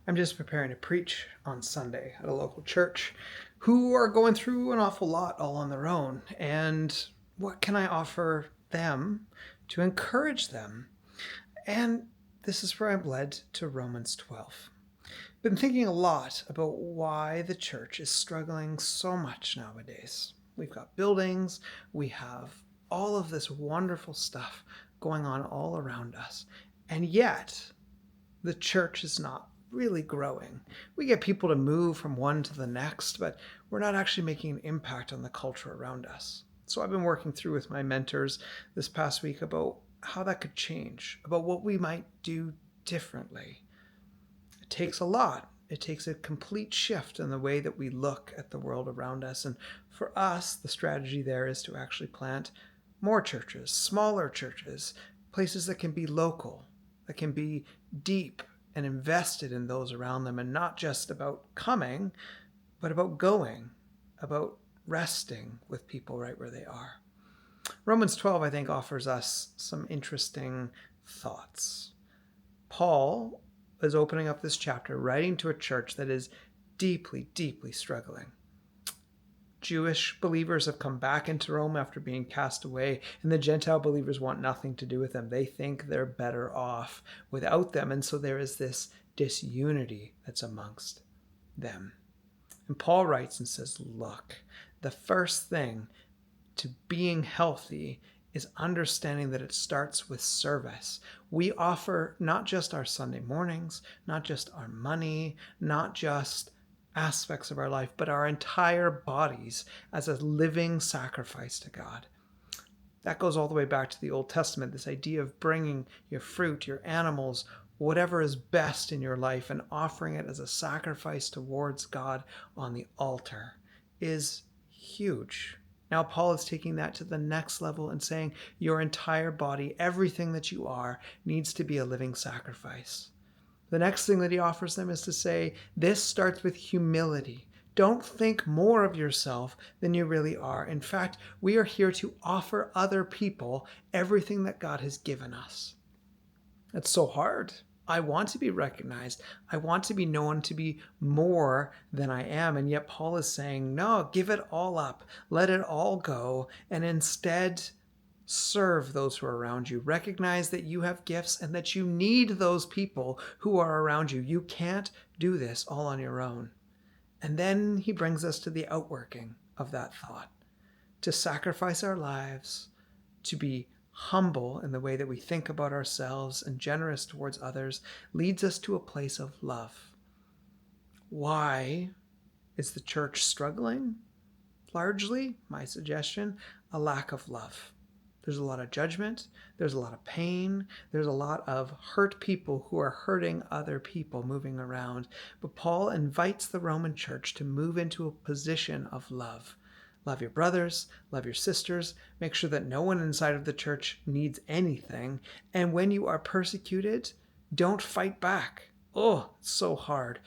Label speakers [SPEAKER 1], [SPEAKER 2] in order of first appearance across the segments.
[SPEAKER 1] I'm just preparing to preach on Sunday at a local church who are going through an awful lot all on their own. And what can I offer them to encourage them? And this is where I'm led to Romans 12. Been thinking a lot about why the church is struggling so much nowadays. We've got buildings, we have all of this wonderful stuff going on all around us. And yet, the church is not really growing. We get people to move from one to the next, but we're not actually making an impact on the culture around us. So I've been working through with my mentors this past week about how that could change, about what we might do differently. It takes a lot. It takes a complete shift in the way that we look at the world around us. And for us, the strategy there is to actually plant more churches, smaller churches, places that can be local, that can be deep and invested in those around them, and not just about coming, but about going, about resting with people right where they are. Romans 12, I think, offers us some interesting thoughts. Paul is opening up this chapter, writing to a church that is deeply, deeply struggling. Jewish believers have come back into Rome after being cast away, and the Gentile believers want nothing to do with them. They think they're better off without them, and so there is this disunity that's amongst them. And Paul writes and says, look, the first thing to being healthy is understanding that it starts with service. We offer not just our Sunday mornings, not just our money, not just aspects of our life, but our entire bodies as a living sacrifice to God. That goes all the way back to the Old Testament, this idea of bringing your fruit, your animals, whatever is best in your life, and offering it as a sacrifice towards God on the altar is huge. Now, Paul is taking that to the next level and saying your entire body, everything that you are, needs to be a living sacrifice. The next thing that he offers them is to say, this starts with humility. Don't think more of yourself than you really are. In fact, we are here to offer other people everything that God has given us. It's so hard. I want to be recognized. I want to be known to be more than I am. And yet Paul is saying, no, give it all up. Let it all go. And instead, serve those who are around you. Recognize that you have gifts and that you need those people who are around you. You can't do this all on your own. And then he brings us to the outworking of that thought, to sacrifice our lives, to be humble in the way that we think about ourselves and generous towards others, leads us to a place of love. Why is the church struggling? Largely, my suggestion, a lack of love. There's a lot of judgment, there's a lot of pain, there's a lot of hurt people who are hurting other people moving around. But Paul invites the Roman church to move into a position of love. Love your brothers, love your sisters, make sure that no one inside of the church needs anything. And when you are persecuted, don't fight back. Oh, it's so hard.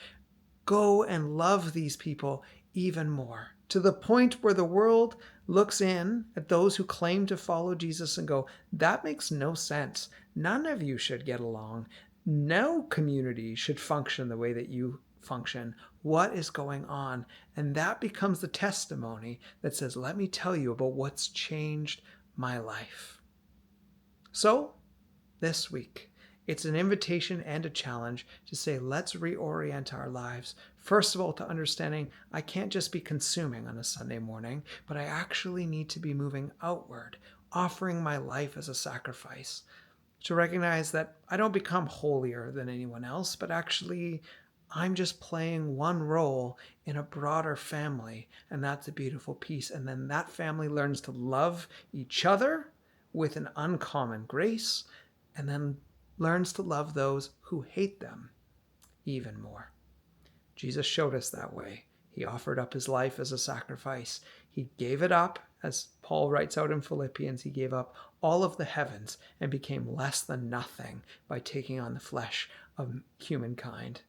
[SPEAKER 1] Go and love these people even more, to the point where the world looks in at those who claim to follow Jesus and go, that makes no sense. None of you should get along. No community should function the way that you function. What is going on? And that becomes the testimony that says, let me tell you about what's changed my life. So, this week, it's an invitation and a challenge to say, let's reorient our lives. First of all, to understanding I can't just be consuming on a Sunday morning, but I actually need to be moving outward, offering my life as a sacrifice. To recognize that I don't become holier than anyone else, but actually I'm just playing one role in a broader family, and that's a beautiful piece. And then that family learns to love each other with an uncommon grace, and then learns to love those who hate them even more. Jesus showed us that way. He offered up his life as a sacrifice. He gave it up, as Paul writes out in Philippians, he gave up all of the heavens and became less than nothing by taking on the flesh of humankind.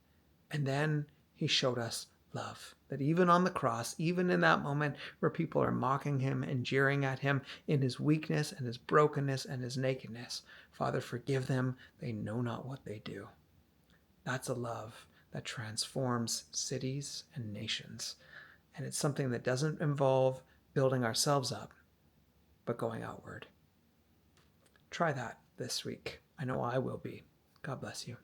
[SPEAKER 1] And then he showed us love, that even on the cross, even in that moment where people are mocking him and jeering at him in his weakness and his brokenness and his nakedness, Father, forgive them, they know not what they do. That's a love that transforms cities and nations. And it's something that doesn't involve building ourselves up, but going outward. Try that this week. I know I will be. God bless you.